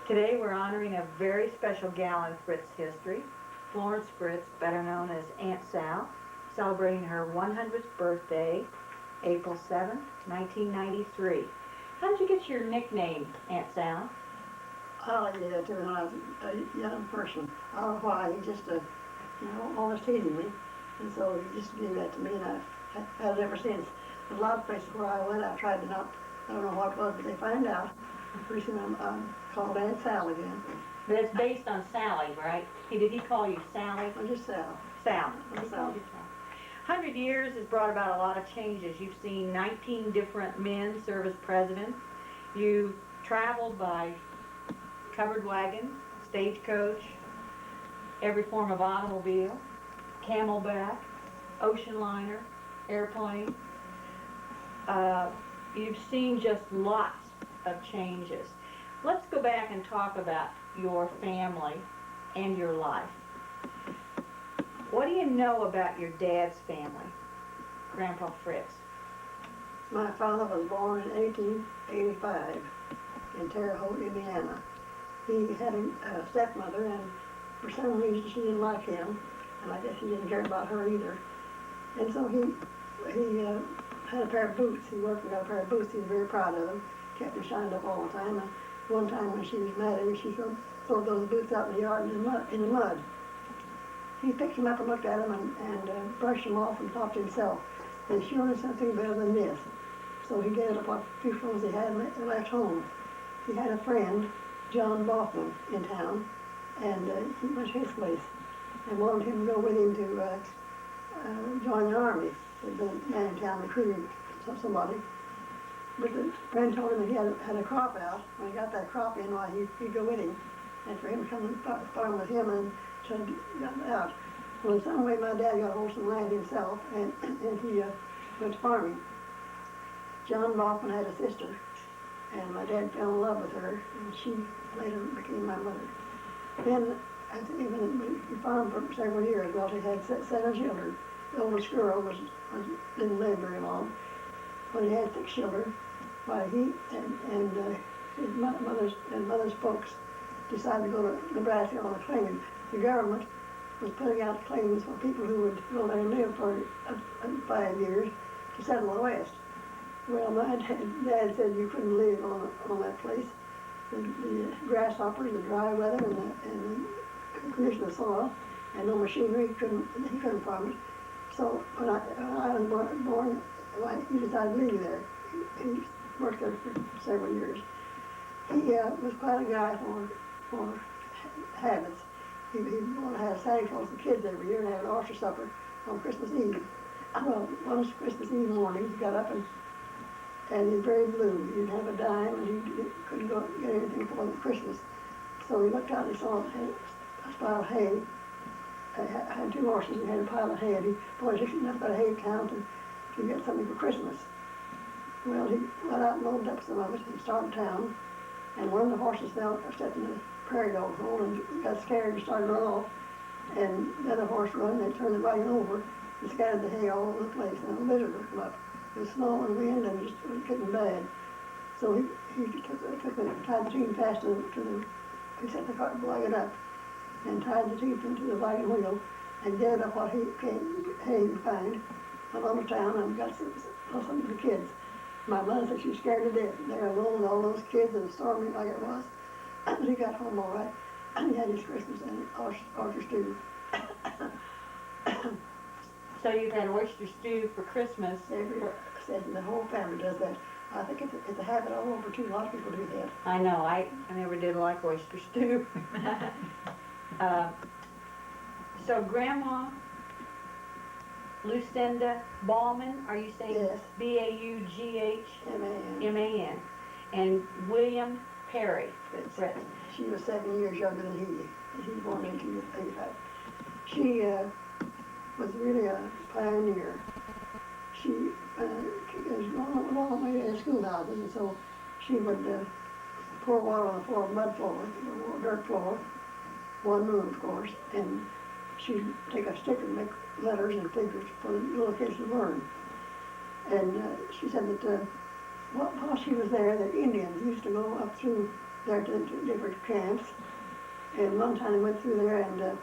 Today we're honoring a very special gal in Fritz history, Florence Fritz, better known as Aunt Sal, celebrating her 100th birthday, April 7th, 1993. How did you get your nickname, Aunt Sal? I did it too when I was a young person. I don't know why, he just, always teasing me. And so he just gave that to me, and I've had it ever since. A lot of places where I went, I tried to not, I don't know what it was, but they find out. Pretty soon I'm called Aunt Sal again. But it's based on Sally, right? Did he call you Sally? Or just Sal. Sal. Or Sal. 100 years has brought about a lot of changes. You've seen 19 different men serve as president. You traveled by covered wagon, stagecoach, every form of automobile, camelback, ocean liner, airplane. You've seen just lots of changes. Let's go back and talk about your family and your life. What do you know about your dad's family, Grandpa Fritz? My father was born in 1885 in Terre Haute, Indiana. He had a stepmother, and for some reason she didn't like him, and I guess he didn't care about her either. And so he had a pair of boots. He worked and got a pair of boots he was very proud of them, kept them shined up all the time. And one time when she was mad at him, she threw those boots out in the yard in the mud. He picked them up and looked at them and brushed them off and thought to himself, there's surely something better than this. So he gathered up what few clothes he had and left home. He had a friend, John Baughman, in town, and he went to his place and wanted him to go with him to join the army. The man in town recruited somebody. But the friend told him that he had a crop out. When he got that crop in, why he'd go with him, and for him to come and farm with him and try to get it out. Well, in some way, my dad got hold of some land himself, and he went farming. John Baughman had a sister, and my dad fell in love with her, and she later became my mother. Then, even he farmed for several years. Well, he had 7 children. The oldest girl didn't live very long. When he had 6 children, why he and his mother's folks decided to go to Nebraska on a claim. The government was putting out claims for people who would go there and live for 5 years to settle the West. Well, my dad said you couldn't live on that place. The grasshoppers, the dry weather, and the condition of the soil, and no machinery, he couldn't farm it. So when I was born, he decided to leave there. He worked there for several years. He was quite a guy for habits. He had Santa Claus and kids every year and had an oyster supper on Christmas Eve. Well, one Christmas Eve morning, he got up and he was very blue. He didn't have a dime, and he couldn't go get anything for Christmas. So he looked out and he saw a pile of hay. I had 2 horses and had a pile of hay, and he thought he enough got a hay count to get something for Christmas. Well, he went out and loaded up some of it and started town, and one of the horses stepped in the prairie dog hole and got scared and started to run off, and the other horse ran and turned the wagon over and scattered the hay all over the place, and a lizard would come up. It was snow and wind and just getting bad. So he tied the team fast he set the wagon up and tied the teeth into the wagon wheel and gathered up what hay he could find, went on to town and got some of the kids. My mother said she was scared to death. They were alone with all those kids in the storm like it was. But he got home all right, and he had his Christmas and oyster stew. So you've had oyster stew for Christmas. The whole family does that. I think it's a habit all over too. A lot of people do that. I know. I never did like oyster stew. So Grandma Lucinda Baughman, are you saying? Yes. Baughman. And William Perry. Fritz. She was 7 years younger than he. He was born in 1885. She was really a pioneer. She was a long way in schoolhouses, and so she would pour water on the floor, mud floor, dirt floor, one room, of course, and she'd take a stick and make letters and figures for the little kids to learn. And she said that while she was there, the Indians used to go up through there to different camps. And one time they went through there and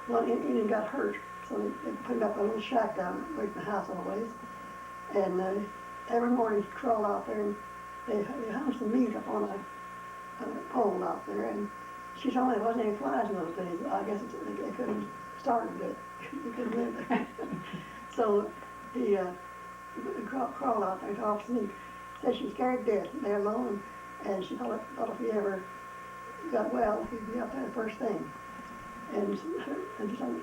one Indian got hurt, so they put up a little shack down away from the house always. And every morning he'd crawl out there and they hung some meat up on a pole out there. And she told me there wasn't any flies in those days. I guess they couldn't start it. They couldn't live there. So he crawled out there to off sleep. Said she was scared to death there alone, and she thought if he ever got well, he'd be up there the first thing. And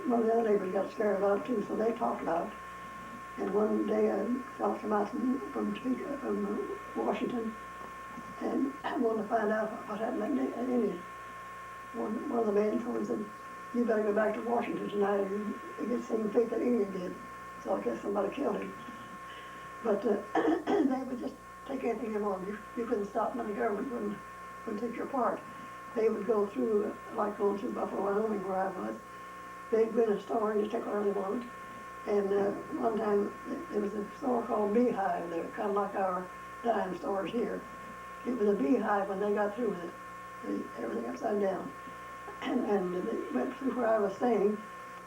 one of the other neighbors got scared about it too, so they talked about it. And one day a fellow came out from Washington and wanted to find out what happened at Indian. One of the men told him, said, "You better go back to Washington tonight or you get the same fate that Indian did." So I guess somebody killed him. But they would just take anything they wanted. You couldn't stop them, and the government wouldn't take your part. They would go through, like going through Buffalo, Wyoming, where I was. They'd go in a store and just take whatever they wanted. And one time, there was a store called Beehive there, kind of like our dime stores here. It was a beehive when they got through with it, everything upside down. And they went through where I was staying,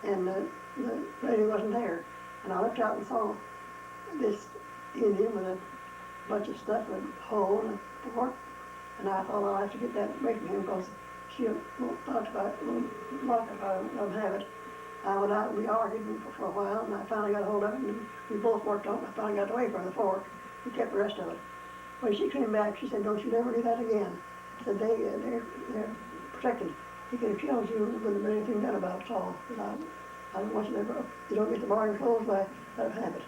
and the lady wasn't there. And I looked out and saw this Indian with a bunch of stuff, a hoe and a fork. And I thought, I'll have to get that away from him because she won't talk about it, won't like it if I don't have it. I went out and we argued for a while, and I finally got a hold of it, and we both worked on it. I finally got away from the fork. He kept the rest of it. When she came back, she said, "Don't you ever do that again." I said, they're protected. He could have killed you and there wouldn't have been anything done about it at all. But I don't want you to ever, you don't get the bargain closed by let him have it.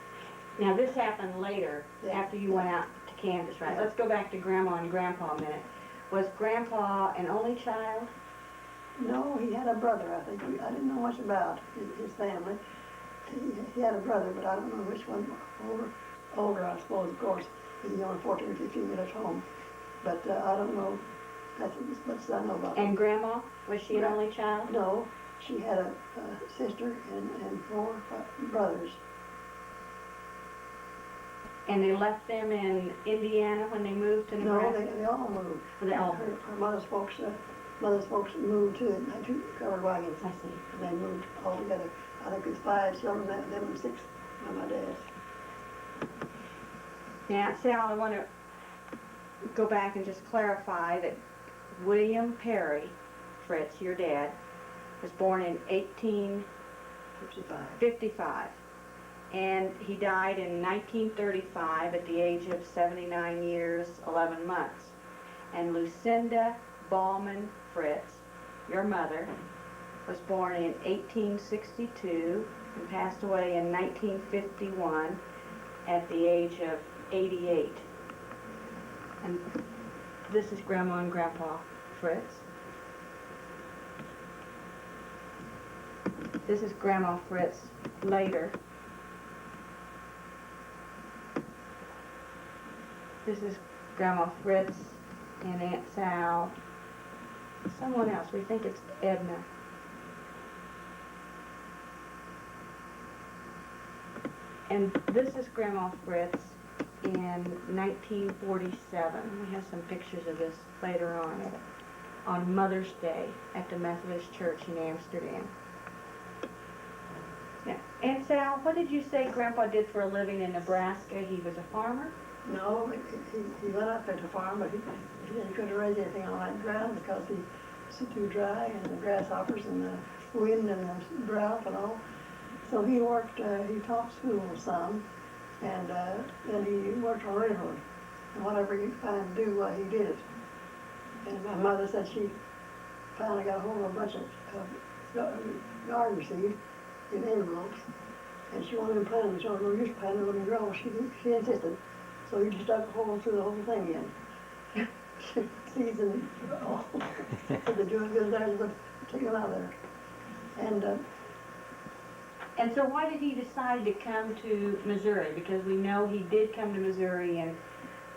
Now this happened later, after you went out to Kansas, right? Yeah. Let's go back to Grandma and Grandpa a minute. Was Grandpa an only child? No, he had a brother, I think. I didn't know much about his family. He had a brother, but I don't know which one. Older, I suppose, of course. He's only 14 or 15 years at home. But I don't know. That's as much as I know about him. And Grandma, was she an only child? No, she had a sister and 4 brothers. And they left them in Indiana when they moved to Nebraska? No, they all moved. They all Her mother's folks moved too, and had 2 covered wagons. I see. And they moved all together. I think it's 5 children, them and 6 by my dad's. Now, Sal, I want to go back and just clarify that William Perry, Fritz, your dad, was born in 1855. And he died in 1935 at the age of 79 years, 11 months. And Lucinda Ballman Fritz, your mother, was born in 1862 and passed away in 1951 at the age of 88. And this is Grandma and Grandpa Fritz. This is Grandma Fritz later. This is Grandma Fritz and Aunt Sal. Someone else, we think it's Edna. And this is Grandma Fritz in 1947. We have some pictures of this later on Mother's Day at the Methodist Church in Amsterdam. Yeah. Aunt Sal, what did you say Grandpa did for a living in Nebraska? He was a farmer? No, he went up there to farm, but he couldn't raise anything on that ground because it's too dry, and the grasshoppers and the wind and the drought and all. So he worked, he taught school some, and then he worked on railroad. And whatever he could find to do, he did it. And my mother said she finally got a hold of a bunch of garden seed in envelopes, and she wanted to plant them. She wanted to use planting, wouldn't grow. She insisted. So he just dug a hole through the whole thing in. Seeds and all. So they're doing good there, but take them out of there. And so why did he decide to come to Missouri? Because we know he did come to Missouri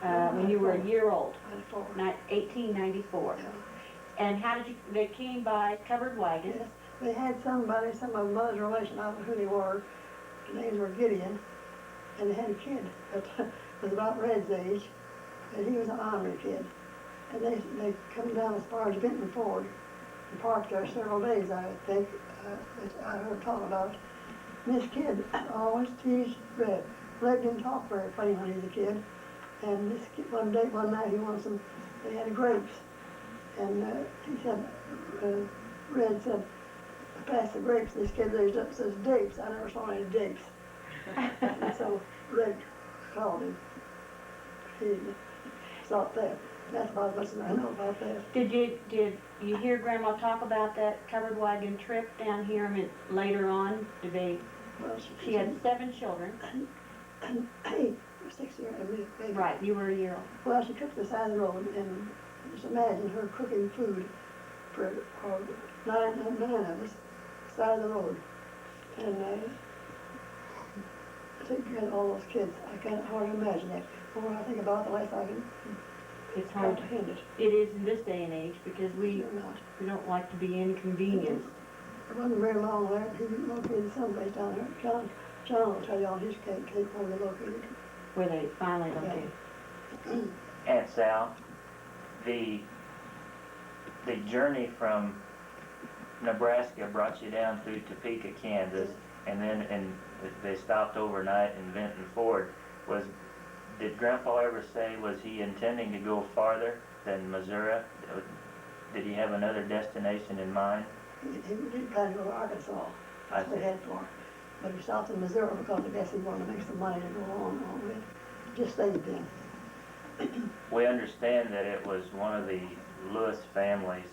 when you were a year old, 1894. Yeah. And how did you, they came by covered wagons? Yes. They had somebody, some of mother's relation, I don't know who they were. Their names were Gideon, and they had a kid that was about Red's age, and he was an honorary kid. and they come down as far as Benton Ford and parked there several days, I think. I heard talk about it. And this kid always teased Red. Red didn't talk very funny when he was a kid. And this kid, one night he wanted some, they had grapes. And he said, Red said, pass the grapes. This kid raised up and says, dapes. I never saw any dapes. And so Red called him. He thought that. That's about as much as I know about that. Did you hear Grandma talk about that covered wagon trip down here? I mean, later on, did they? Well, She had 7 children. And 8 or 6 years old. Right, you were a year old. Well, she cooked the side of the road, and just imagine her cooking food for nine of us, side of the road. And taking care of all those kids, I can't hardly imagine that. The more I think about it, the less I can It's hard. comprehend it. It is in this day and age because we Sure not. don't like to be inconvenienced. It wasn't very long there. He located someplace down there. John will tell you on his cake where they located. Where they finally located. Aunt Sal, the journey from Nebraska brought you down through Topeka, Kansas, and they stopped overnight in Benton Ford. Did Grandpa ever say, was he intending to go farther than Missouri? Did he have another destination in mind? He did plan to go to Arkansas. That's what he had for. But he stopped in Missouri because I guess he wanted to make some money to go on with. Just stayed then. We understand that it was one of the Lewis family's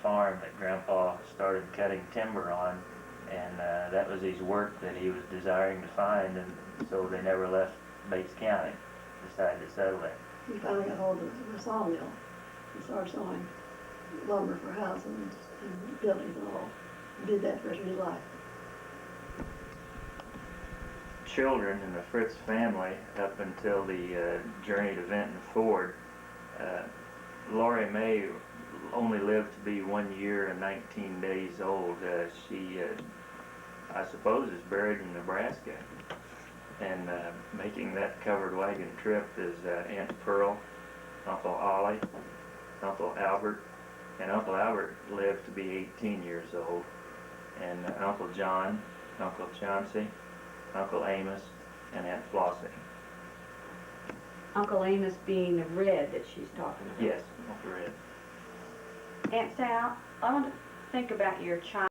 farm that Grandpa started cutting timber on, and that was his work that he was desiring to find, and so they never left Bates County, decided to settle there. He finally got hold of the sawmill and started sawing lumber for houses and buildings and all. He did that for the rest of his life. Children in the Fritz family up until the journey to Benton Ford. Laurie May only lived to be 1 year and 19 days old. She, I suppose, is buried in Nebraska. And making that covered wagon trip is Aunt Pearl, Uncle Ollie, Uncle Albert, and Uncle Albert lived to be 18 years old, and Uncle John, Uncle Chauncey, Uncle Amos, and Aunt Flossie. Uncle Amos being the Red that she's talking about. Yes, Uncle Red. Aunt Sal, I want to think about your child.